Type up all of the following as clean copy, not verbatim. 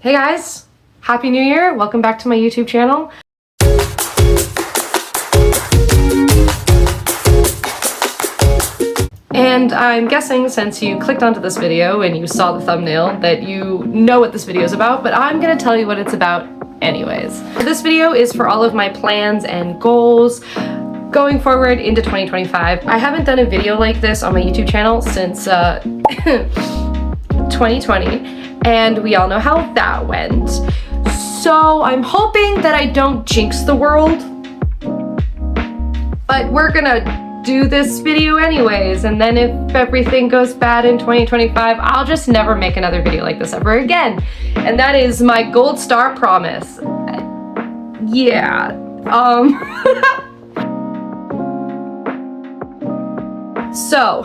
Hey guys, Happy New Year! Welcome back to my YouTube channel. And I'm guessing since you clicked onto this video and you saw the thumbnail that you know what this video is about, but I'm gonna tell you what it's about anyways. This video is for all of my plans and goals going forward into 2025. I haven't done a video like this on my YouTube channel since 2020. And we all know how that went. So I'm hoping that I don't jinx the world, but we're gonna do this video anyways, and then if everything goes bad in 2025, I'll just never make another video like this ever again. And that is my gold star promise. Yeah. So,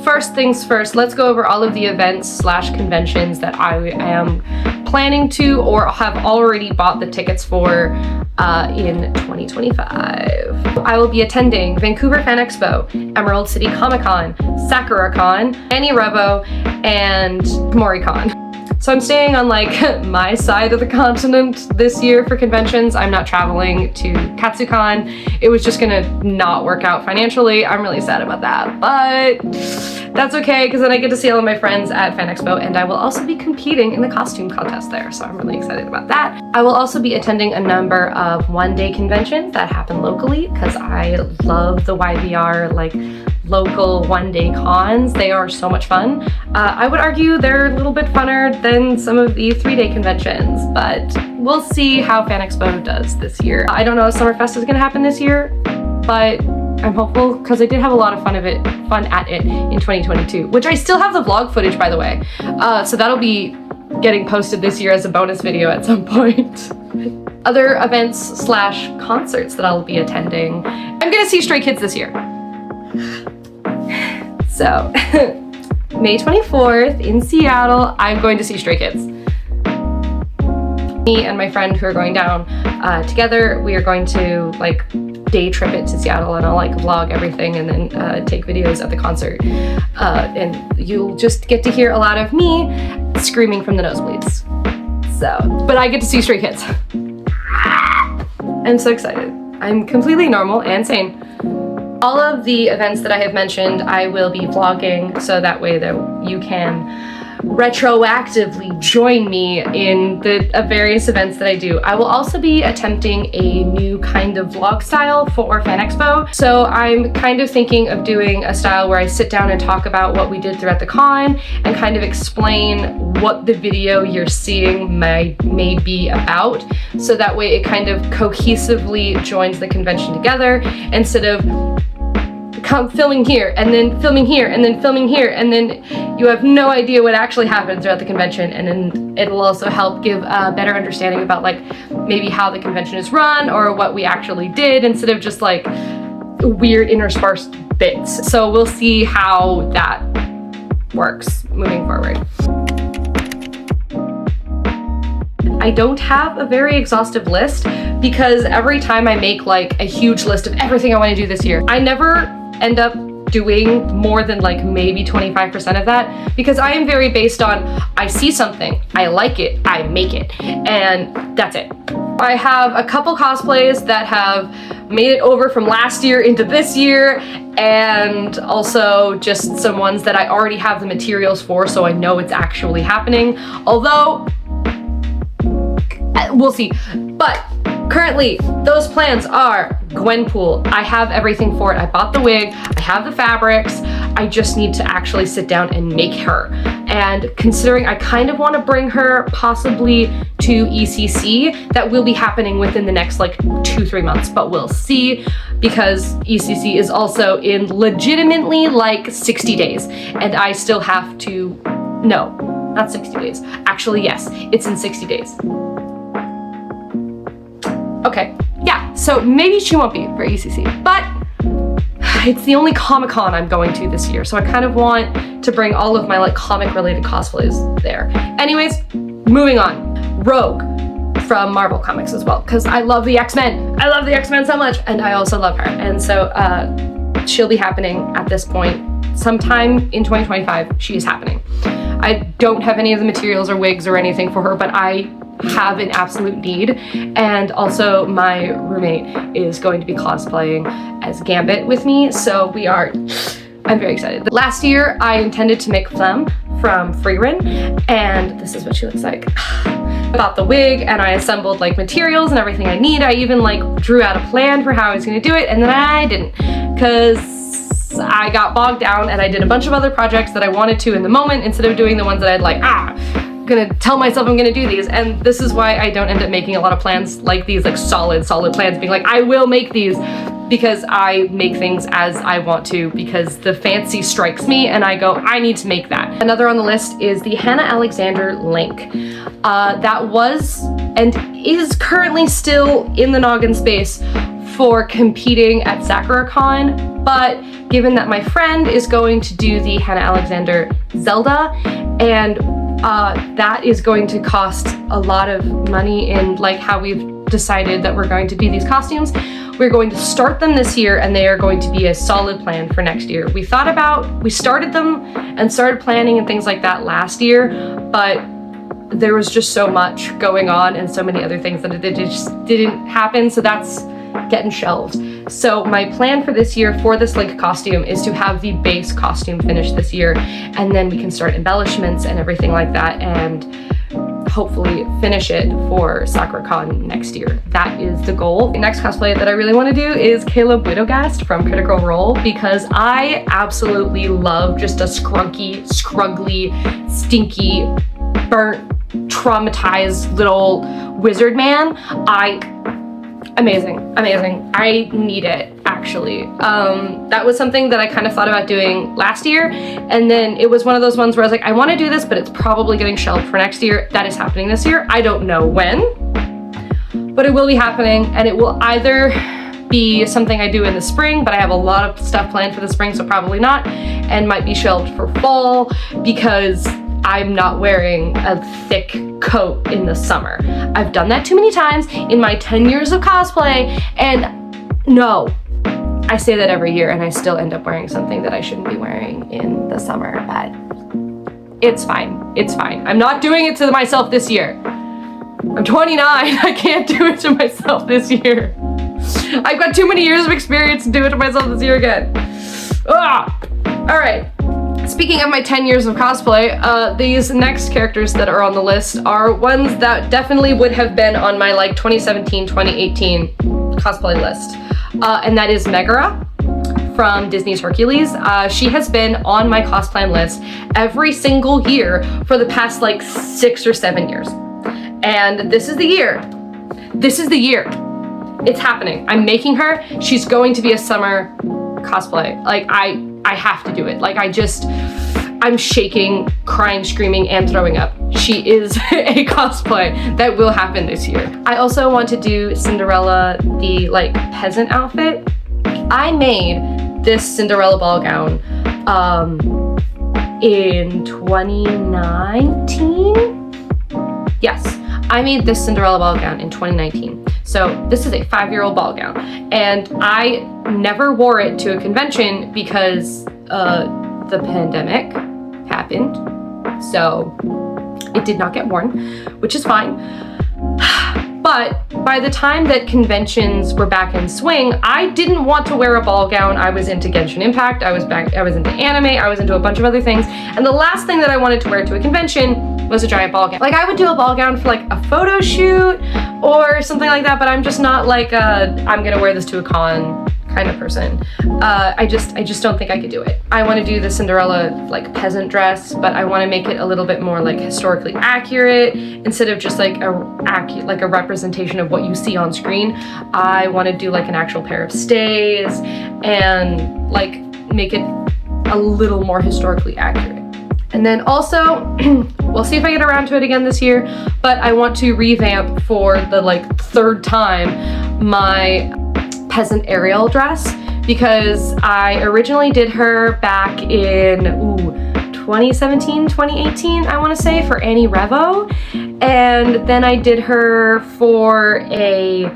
first things first, let's go over all of the events / conventions that I am planning to or have already bought the tickets for in 2025. I will be attending Vancouver Fan Expo, Emerald City Comic Con, SakuraCon, Annie Revo, and MoriCon. So I'm staying on like my side of the continent this year for conventions. I'm not traveling to KatsuCon. It was just gonna not work out financially. I'm really sad about that, but that's okay because then I get to see all of my friends at Fan Expo, and I will also be competing in the costume contest there. So I'm really excited about that. I will also be attending a number of one-day conventions that happen locally because I love the YVR like local one-day cons. They are so much fun. I would argue they're a little bit funner than some of the 3-day conventions, but we'll see how Fan Expo does this year. I don't know if Summerfest is gonna happen this year, but I'm hopeful because I did have a lot of fun at it in 2022, which I still have the vlog footage, by the way. So that'll be getting posted this year as a bonus video at some point. Other events / concerts that I'll be attending. I'm gonna see Stray Kids this year. So, May 24th in Seattle, I'm going to see Stray Kids. Me and my friend who are going down together, we are going to like day trip it to Seattle, and I'll like vlog everything and then take videos at the concert. And you'll just get to hear a lot of me screaming from the nosebleeds. So, but I get to see Stray Kids. I'm so excited. I'm completely normal and sane. All of the events that I have mentioned, I will be vlogging, so that way that you can retroactively join me in the various events that I do. I will also be attempting a new kind of vlog style for Fan Expo. So I'm kind of thinking of doing a style where I sit down and talk about what we did throughout the con and kind of explain what the video you're seeing may be about. So that way it kind of cohesively joins the convention together instead of filming here and then filming here and then filming here, and then you have no idea what actually happened throughout the convention. And then it'll also help give a better understanding about like maybe how the convention is run or what we actually did instead of just like weird interspersed bits. So we'll see how that works moving forward. I don't have a very exhaustive list because every time I make like a huge list of everything I want to do this year, I never end up doing more than like maybe 25% of that because I am very based on I see something, I like it, I make it, and that's it. I have a couple cosplays that have made it over from last year into this year, and also just some ones that I already have the materials for, so I know it's actually happening, although we'll see. But currently, those plans are Gwenpool. I have everything for it. I bought the wig, I have the fabrics, I just need to actually sit down and make her. And considering I kind of want to bring her possibly to ECC, that will be happening within the next like 2-3 months, but we'll see because ECC is also in legitimately like 60 days, and I still have to, no, not 60 days. Actually, yes, it's in 60 days. Okay, yeah, so maybe she won't be for ECC, but it's the only Comic-Con I'm going to this year, so I kind of want to bring all of my like comic-related cosplays there. Anyways, moving on. Rogue from Marvel Comics as well, because I love the X-Men. I love the X-Men so much, and I also love her. And so she'll be happening at this point. Sometime in 2025, she is happening. I don't have any of the materials or wigs or anything for her, but I have an absolute need. And also my roommate is going to be cosplaying as Gambit with me, so I'm very excited. Last year I intended to make Flem from Frieren, and this is what she looks like. I bought the wig and I assembled like materials and everything I need. I even like drew out a plan for how I was gonna do it, and then I didn't, because I got bogged down and I did a bunch of other projects that I wanted to in the moment instead of doing the ones that I'd like, gonna tell myself I'm gonna do these. And this is why I don't end up making a lot of plans like these, like solid plans, being like, I will make these, because I make things as I want to, because the fancy strikes me and I go, I need to make that. Another on the list is the Hannah Alexander Link. That was and is currently still in the noggin space for competing at SakuraCon, but given that my friend is going to do the Hannah Alexander Zelda, and that is going to cost a lot of money in like how we've decided that we're going to be these costumes. We're going to start them this year, and they are going to be a solid plan for next year. We started them and started planning and things like that last year, but there was just so much going on and so many other things that it just didn't happen, so that's getting shelved. So my plan for this year for this Link costume is to have the base costume finished this year, and then we can start embellishments and everything like that, and hopefully finish it for SakuraCon next year. That is the goal. The next cosplay that I really want to do is Kayla Budogast from Critical Role, because I absolutely love just a scruggly, stinky, burnt, traumatized little wizard man. Amazing. I need it, actually. That was something that I kind of thought about doing last year, and then it was one of those ones where I was like, I want to do this, but it's probably getting shelved for next year. That is happening this year. I don't know when, but it will be happening, and it will either be something I do in the spring, but I have a lot of stuff planned for the spring, so probably not, and might be shelved for fall because I'm not wearing a thick coat in the summer. I've done that too many times in my 10 years of cosplay, and no, I say that every year and I still end up wearing something that I shouldn't be wearing in the summer, but it's fine. It's fine. I'm not doing it to myself this year. I'm 29, I can't do it to myself this year. I've got too many years of experience to do it to myself this year again. All right. Speaking of my 10 years of cosplay, these next characters that are on the list are ones that definitely would have been on my like 2017, 2018 cosplay list. And that is Megara from Disney's Hercules. She has been on my cosplay list every single year for the past like 6 or 7 years. And this is the year. This is the year. It's happening. I'm making her. She's going to be a summer cosplay. Like, I have to do it. Like, I'm shaking, crying, screaming, and throwing up. She is a cosplay that will happen this year. I also want to do Cinderella, the like peasant outfit. I made this Cinderella ball gown in 2019. Yes, I made this Cinderella ball gown in 2019. So this is a 5-year-old ball gown, and I never wore it to a convention because the pandemic happened, so it did not get worn, which is fine. But by the time that conventions were back in swing, I didn't want to wear a ball gown. I was into Genshin Impact, I was into anime, I was into a bunch of other things, and the last thing that I wanted to wear to a convention was a giant ball gown. Like, I would do a ball gown for like a photo shoot or something like that, but I'm just not like I'm gonna wear this to a con kind of person. I just don't think I could do it. I want to do the Cinderella like peasant dress, but I want to make it a little bit more like historically accurate instead of just like a representation of what you see on screen. I want to do like an actual pair of stays and like make it a little more historically accurate. And then also, we'll see if I get around to it again this year, but I want to revamp for the like 3rd time my peasant Ariel dress, because I originally did her back in 2017, 2018, I want to say, for Annie Revo, and then I did her for a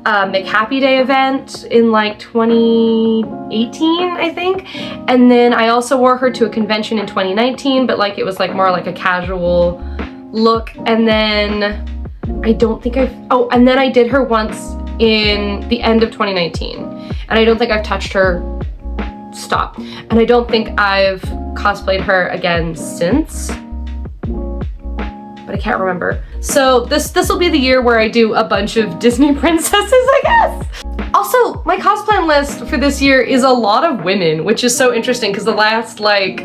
McHappy Day event in like 2018, I think. And then I also wore her to a convention in 2019, but like it was like more like a casual look. And then I don't think and then I did her once in the end of 2019. And I don't think I've touched her, stop. And I don't think I've cosplayed her again since, but I can't remember. So this will be the year where I do a bunch of Disney princesses, I guess. Also, my cosplay list for this year is a lot of women, which is so interesting because the last like,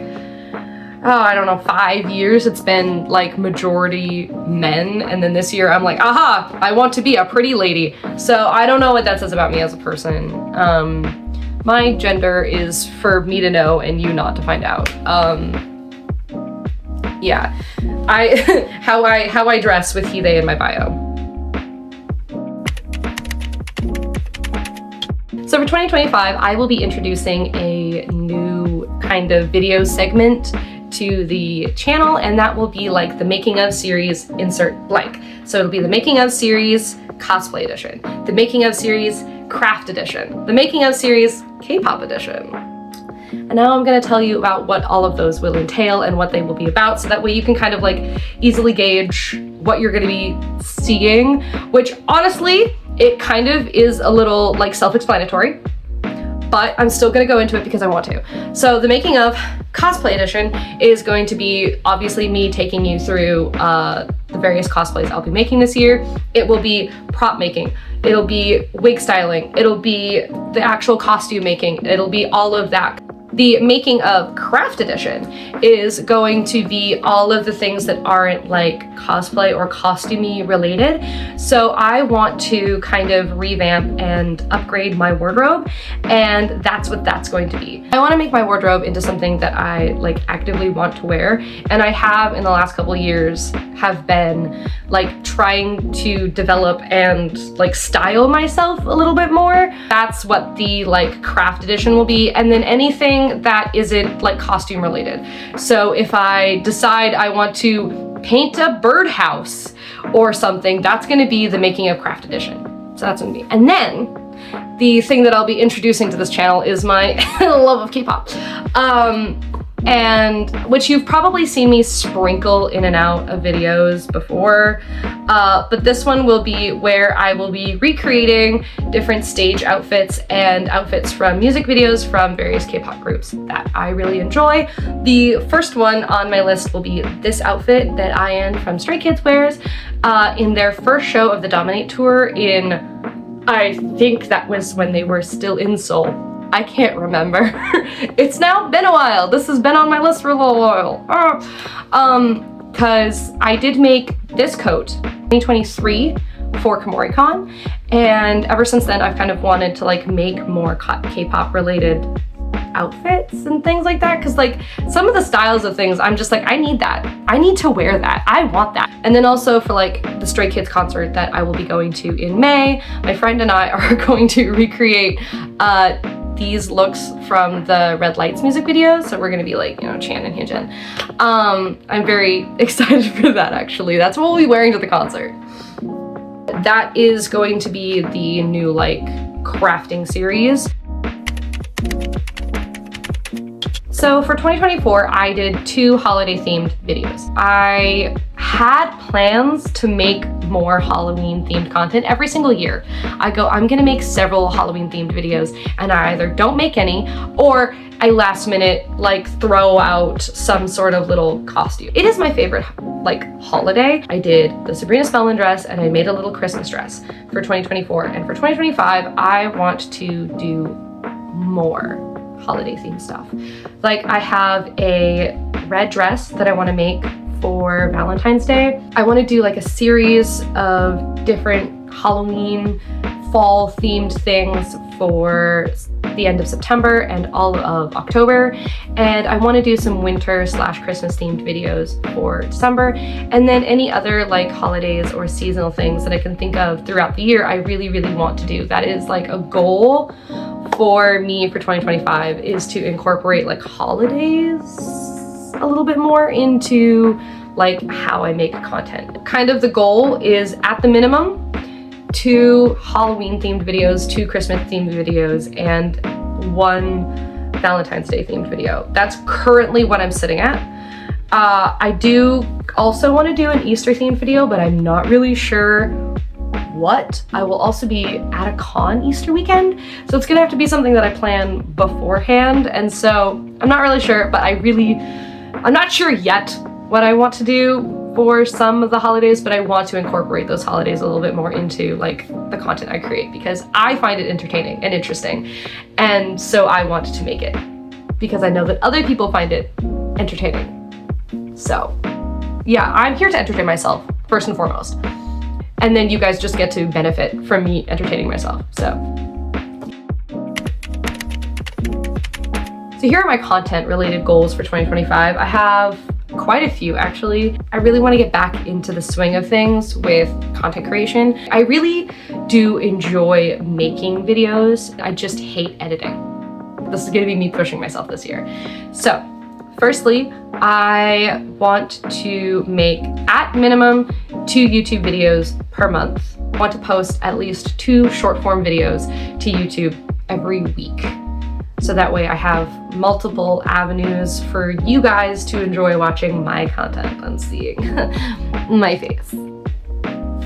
I don't know, 5 years it's been like majority men, and then this year I'm like, aha, I want to be a pretty lady. So I don't know what that says about me as a person. My gender is for me to know and you not to find out. Yeah, how I dress with he, they in my bio. So for 2025, I will be introducing a new kind of video segment to the channel, and that will be like the making of series insert blank. So it'll be the making of series cosplay edition, the making of series craft edition, the making of series K-pop edition. And now I'm going to tell you about what all of those will entail and what they will be about, so that way you can kind of like easily gauge what you're going to be seeing, which honestly, it kind of is a little like self-explanatory, but I'm still going to go into it because I want to. So the making of cosplay edition is going to be obviously me taking you through the various cosplays I'll be making this year. It will be prop making, it'll be wig styling, it'll be the actual costume making, it'll be all of that. The making of craft edition is going to be all of the things that aren't like cosplay or costumey related. So I want to kind of revamp and upgrade my wardrobe, and that's what that's going to be. I want to make my wardrobe into something that I like actively want to wear, and I have in the last couple of years have been like trying to develop and like style myself a little bit more. That's what the like craft edition will be, and then anything that isn't like costume related. So if I decide I want to paint a birdhouse or something, that's going to be the making of craft edition. So that's going to be. And then the thing that I'll be introducing to this channel is my love of K-pop. And which you've probably seen me sprinkle in and out of videos before, but this one will be where I will be recreating different stage outfits and outfits from music videos from various K-pop groups that I really enjoy. The first one on my list will be this outfit that IN from Stray Kids wears in their first show of the Dominate tour in, I think that was when they were still in Seoul. I can't remember. It's now been a while. This has been on my list for a little while. Cause I did make this coat 2023 for KomoriCon, and ever since then I've kind of wanted to like make more K-pop related outfits and things like that, because like some of the styles of things I'm just like, I need that, I need to wear that, I want that. And then also for like the Stray Kids concert that I will be going to in May, my friend and I are going to recreate these looks from the Red Lights music video. So we're gonna be like, you know, Chan and Hyunjin. I'm very excited for that actually. That's what we'll be wearing to the concert. That is going to be the new like crafting series. So for 2024, I did 2 holiday themed videos. I had plans to make more Halloween themed content every single year. I'm gonna make several Halloween themed videos, and I either don't make any or I last minute like throw out some sort of little costume. It is my favorite like holiday. I did the Sabrina Spellman dress and I made a little Christmas dress for 2024, and for 2025 I want to do more holiday themed stuff. Like I have a red dress that I want to make for Valentine's Day. I want to do like a series of different Halloween fall themed things for the end of September and all of October, and I want to do some winter / Christmas themed videos for December, and then any other like holidays or seasonal things that I can think of throughout the year I really want to do. That is like a goal for me for 2025, is to incorporate like holidays a little bit more into like how I make content. Kind of the goal is at the minimum 2 Halloween themed videos, 2 Christmas themed videos, and 1 Valentine's Day themed video. That's currently what I'm sitting at. I do also want to do an Easter themed video, but I'm not really sure what. I will also be at a con Easter weekend, so it's gonna have to be something that I plan beforehand, and so I'm not really sure, but I'm not sure yet what I want to do for some of the holidays, but I want to incorporate those holidays a little bit more into like the content I create, because I find it entertaining and interesting, and so I want to make it because I know that other people find it entertaining. So yeah, I'm here to entertain myself first and foremost. And then you guys just get to benefit from me entertaining myself, so. So here are my content related goals for 2025. I have quite a few actually. I really want to get back into the swing of things with content creation. I really do enjoy making videos. I just hate editing. This is gonna be me pushing myself this year. So, firstly, I want to make at minimum 2 YouTube videos per month. I want to post at least 2 short form videos to YouTube every week. So that way I have multiple avenues for you guys to enjoy watching my content and seeing my face.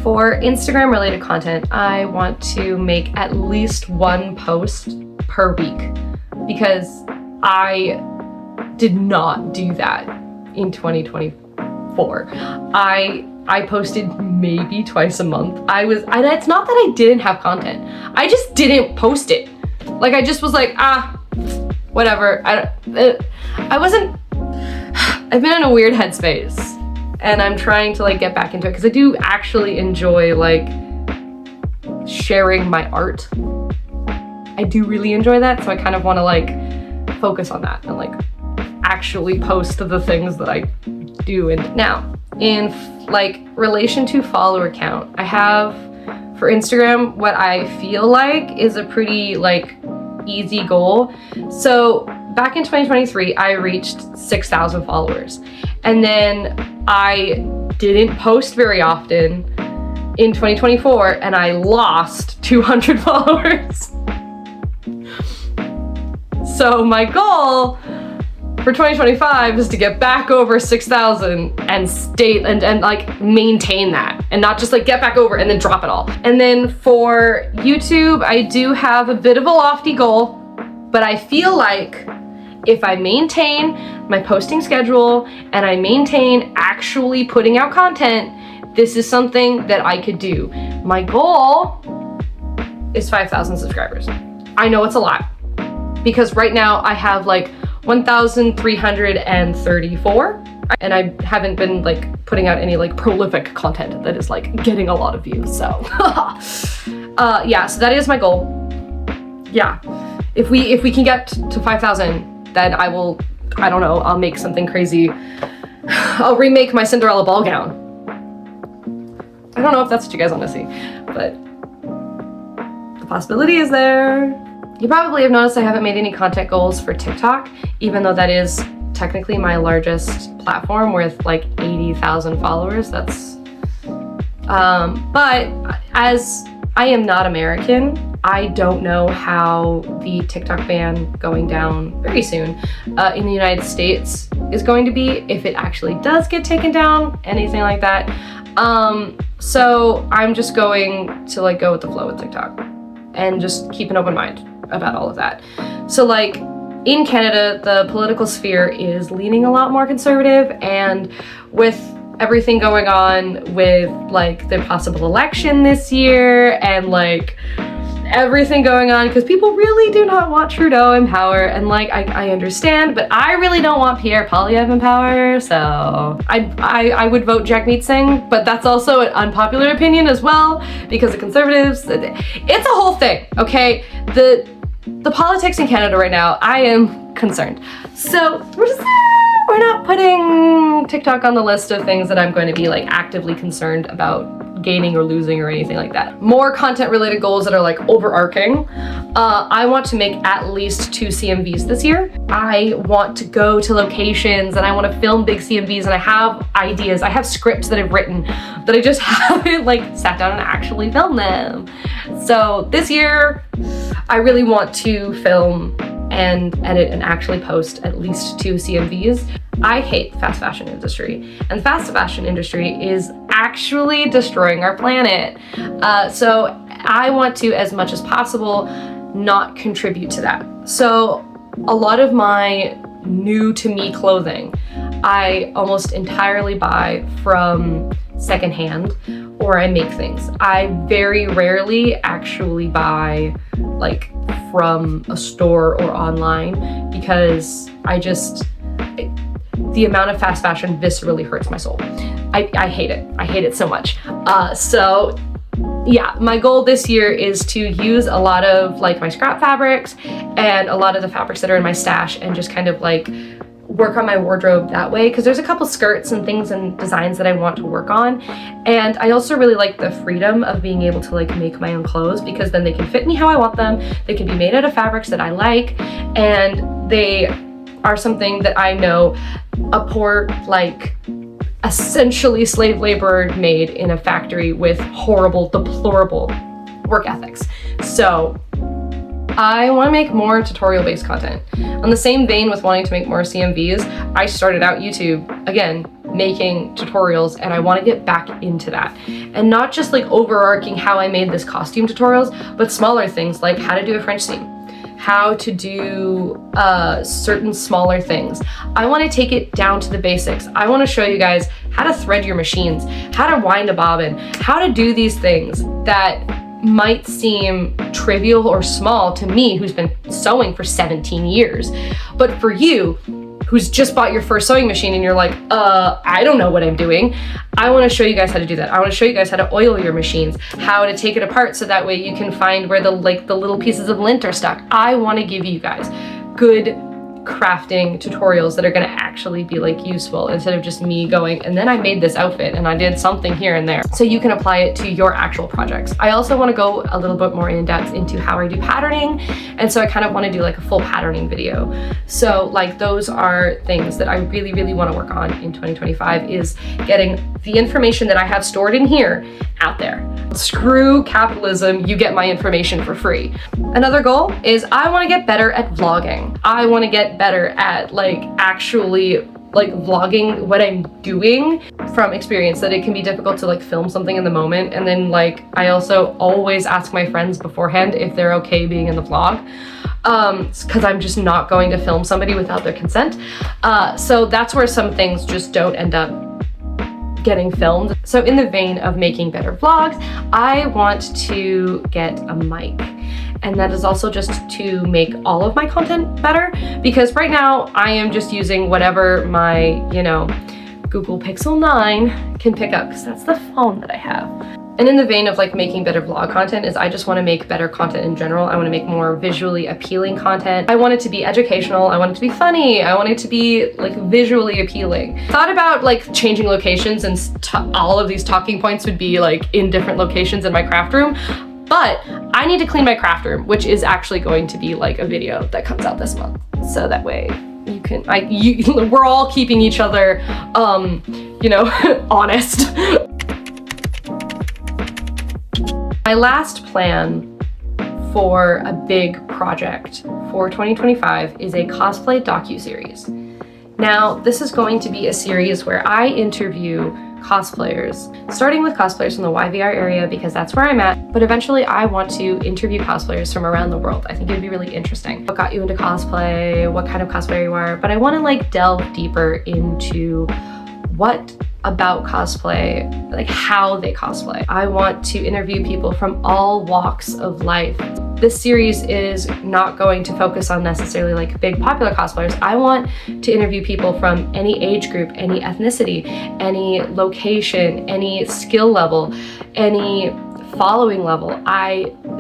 For Instagram related content, I want to make at least 1 post per week because I did not do that in 2024. I posted maybe twice a month. And it's not that I didn't have content. I just didn't post it. Like I just was like, whatever. I've been in a weird headspace and I'm trying to like get back into it because I do actually enjoy like sharing my art. I do really enjoy that, so I kind of want to like focus on that and like actually post the things that I do. And now in like relation to follower count, I have for Instagram what I feel like is a pretty like easy goal. So back in 2023 I reached 6,000 followers, and then I didn't post very often in 2024 and I lost 200 followers. So my goal for 2025 is to get back over 6,000 and stay and like maintain that, and not just like get back over and then drop it all. And then for YouTube, I do have a bit of a lofty goal, but I feel like if I maintain my posting schedule and I maintain actually putting out content, this is something that I could do. My goal is 5,000 subscribers. I know it's a lot because right now I have like 1,334, and I haven't been like putting out any like prolific content that is like getting a lot of views. So yeah, so that is my goal. Yeah, if we can get to 5,000, then I don't know, I'll make something crazy. I'll remake my Cinderella ball gown. I don't know if that's what you guys want to see, but the possibility is there. You probably have noticed I haven't made any content goals for TikTok, even though that is technically my largest platform with like 80,000 followers. That's, but as I am not American, I don't know how the TikTok ban going down very soon in the United States is going to be, if it actually does get taken down, anything like that. So I'm just going to like go with the flow with TikTok and just keep an open mind about all of that. So like in Canada, the political sphere is leaning a lot more conservative, and with everything going on with like the possible election this year and like everything going on, because people really do not want Trudeau in power, and like I understand, but I really don't want Pierre Poilievre in power, so I would vote Jagmeet Singh, but that's also an unpopular opinion as well because the Conservatives, it's a whole thing, okay? The politics in Canada right now, I am concerned. So we're not putting TikTok on the list of things that I'm going to be like actively concerned about gaining or losing or anything like that. More content related goals that are like overarching. I want to make at least 2 CMVs this year. I want to go to locations and I want to film big CMVs, and I have ideas. I have scripts that I've written that I just haven't like sat down and actually filmed them. So this year, I really want to film and edit and actually post at least 2 CMVs. I hate the fast fashion industry, and the fast fashion industry is actually destroying our planet. So I want to, as much as possible, not contribute to that. So a lot of my new to me clothing, I almost entirely buy from secondhand, or I make things. I very rarely actually buy like from a store or online, because the amount of fast fashion viscerally hurts my soul. I hate it. I hate it so much. So yeah, my goal this year is to use a lot of like my scrap fabrics and a lot of the fabrics that are in my stash, and just kind of like work on my wardrobe that way, because there's a couple skirts and things and designs that I want to work on. And I also really like the freedom of being able to like make my own clothes, because then they can fit me how I want them. They can be made out of fabrics that I like, and they are something that I know a poor, like, essentially slave laborer made in a factory with horrible, deplorable work ethics. So I want to make more tutorial-based content. On the same vein with wanting to make more CMVs, I started out YouTube, again, making tutorials, and I want to get back into that. And not just like overarching how I made this costume tutorials, but smaller things like how to do a French seam, how to do certain smaller things. I want to take it down to the basics. I want to show you guys how to thread your machines, how to wind a bobbin, how to do these things that might seem trivial or small to me, who's been sewing for 17 years. But for you, who's just bought your first sewing machine and you're like, I don't know what I'm doing, I want to show you guys how to do that. I want to show you guys how to oil your machines, how to take it apart so that way you can find where the little pieces of lint are stuck. I want to give you guys good crafting tutorials that are going to actually be like useful, instead of just me going, and then I made this outfit and I did something here and there, so you can apply it to your actual projects. I also want to go a little bit more in depth into how I do patterning, and so I kind of want to do like a full patterning video. So like those are things that I really, really want to work on in 2025, is getting the information that I have stored in here out there. Screw capitalism, you get my information for free. Another goal is I want to get better at vlogging. I want to get better at like actually like vlogging what I'm doing from experience, that it can be difficult to like film something in the moment. And then like I also always ask my friends beforehand if they're okay being in the vlog, because I'm just not going to film somebody without their consent. So that's where some things just don't end up getting filmed. So in the vein of making better vlogs, I want to get a mic. And that is also just to make all of my content better, because right now I am just using whatever my, Google Pixel 9 can pick up, because that's the phone that I have. And in the vein of like making better vlog content, is I just want to make better content in general. I want to make more visually appealing content. I want it to be educational. I want it to be funny. I want it to be like visually appealing. Thought about like changing locations, and all of these talking points would be like in different locations in my craft room. But I need to clean my craft room, which is actually going to be like a video that comes out this month. So that way you can, we're all keeping each other, honest. My last plan for a big project for 2025 is a cosplay docuseries. Now, this is going to be a series where I interview cosplayers, starting with cosplayers from the YVR area, because that's where I'm at, but eventually I want to interview cosplayers from around the world. I think it would be really interesting. What got you into cosplay, what kind of cosplayer you are, but I want to like delve deeper into what about cosplay, like how they cosplay. I want to interview people from all walks of life. This series is not going to focus on necessarily like big popular cosplayers. I want to interview people from any age group, any ethnicity, any location, any skill level, any following level,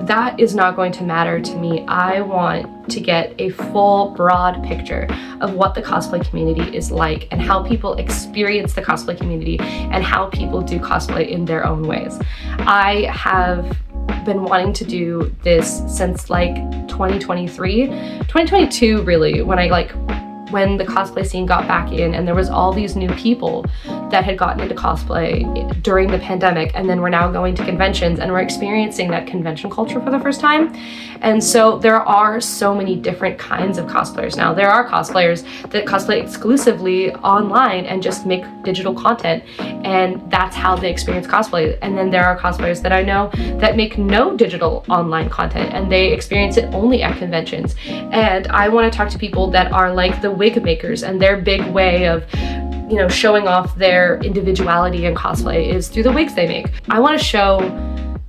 that is not going to matter to me. I want to get a full, broad picture of what the cosplay community is like and how people experience the cosplay community and how people do cosplay in their own ways. I have been wanting to do this since like 2023, 2022 really, when the cosplay scene got back in and there was all these new people that had gotten into cosplay during the pandemic, and then we're now going to conventions and we're experiencing that convention culture for the first time. And so there are so many different kinds of cosplayers now. There are cosplayers that cosplay exclusively online and just make digital content, and that's how they experience cosplay. And then there are cosplayers that I know that make no digital online content and they experience it only at conventions. And I want to talk to people that are like the wig makers, and their big way of showing off their individuality in cosplay is through the wigs they make. I want to show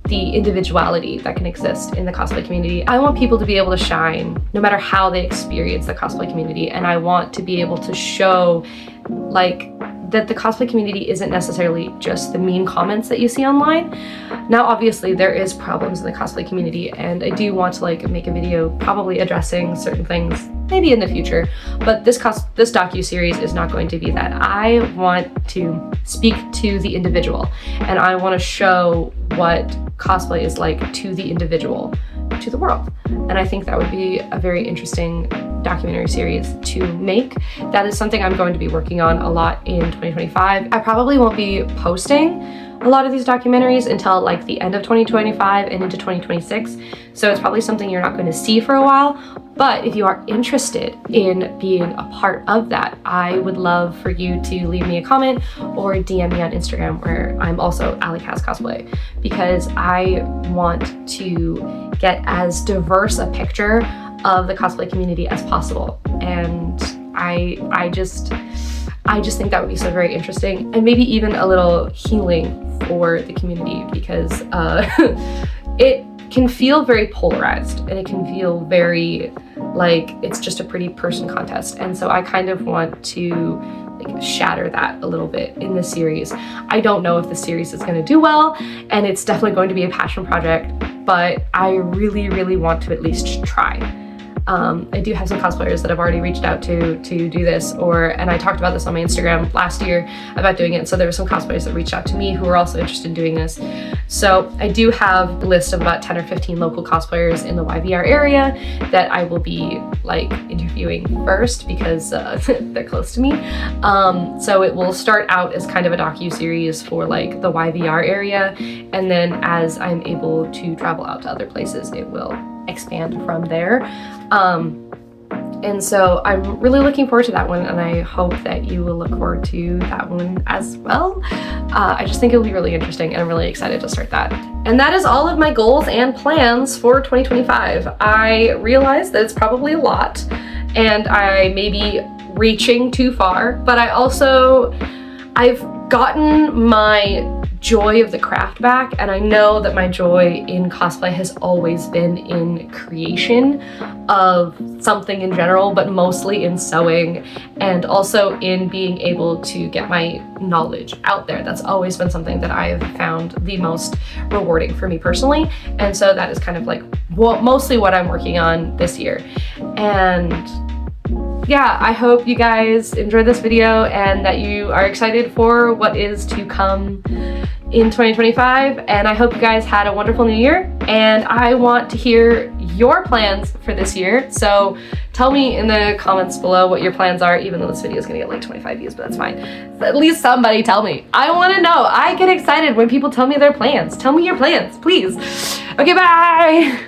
the individuality that can exist in the cosplay community. I want people to be able to shine no matter how they experience the cosplay community, and I want to be able to show that the cosplay community isn't necessarily just the mean comments that you see online. Now, obviously, there is problems in the cosplay community, and I do want to make a video probably addressing certain things maybe in the future, but this docu-series is not going to be that. I want to speak to the individual, and I want to show what cosplay is like to the individual, to the world. And I think that would be a very interesting documentary series to make. That is something I'm going to be working on a lot in 2025. I probably won't be posting a lot of these documentaries until like the end of 2025 and into 2026. So it's probably something you're not going to see for a while. But if you are interested in being a part of that, I would love for you to leave me a comment or DM me on Instagram, where I'm also AllieCasCosplay, because I want to get as diverse a picture of the cosplay community as possible. And I just think that would be so very interesting, and maybe even a little healing for the community, because it can feel very polarized and it can feel very like it's just a pretty person contest. And so I kind of want to shatter that a little bit in this series. I don't know if the series is going to do well, and it's definitely going to be a passion project, but I really, really want to at least try. I do have some cosplayers that I've already reached out to do this, and I talked about this on my Instagram last year about doing it. So there were some cosplayers that reached out to me who were also interested in doing this. So I do have a list of about 10 or 15 local cosplayers in the YVR area that I will be interviewing first, because they're close to me. So it will start out as kind of a docu-series for the YVR area, and then as I'm able to travel out to other places, it will expand from there. And so I'm really looking forward to that one, and I hope that you will look forward to that one as well. I just think it'll be really interesting, and I'm really excited to start that. And that is all of my goals and plans for 2025. I realize that it's probably a lot, and I may be reaching too far, but I've gotten my joy of the craft back, and I know that my joy in cosplay has always been in creation of something in general, but mostly in sewing, and also in being able to get my knowledge out there. That's always been something that I have found the most rewarding for me personally, and so that is kind of mostly what I'm working on this year. And yeah, I hope you guys enjoyed this video and that you are excited for what is to come in 2025, and I hope you guys had a wonderful new year, and I want to hear your plans for this year. So tell me in the comments below what your plans are, even though this video is gonna get 25 views, but that's fine. At least somebody tell me. I want to know. I get excited when people tell me their plans. Tell me your plans, please. Okay, bye.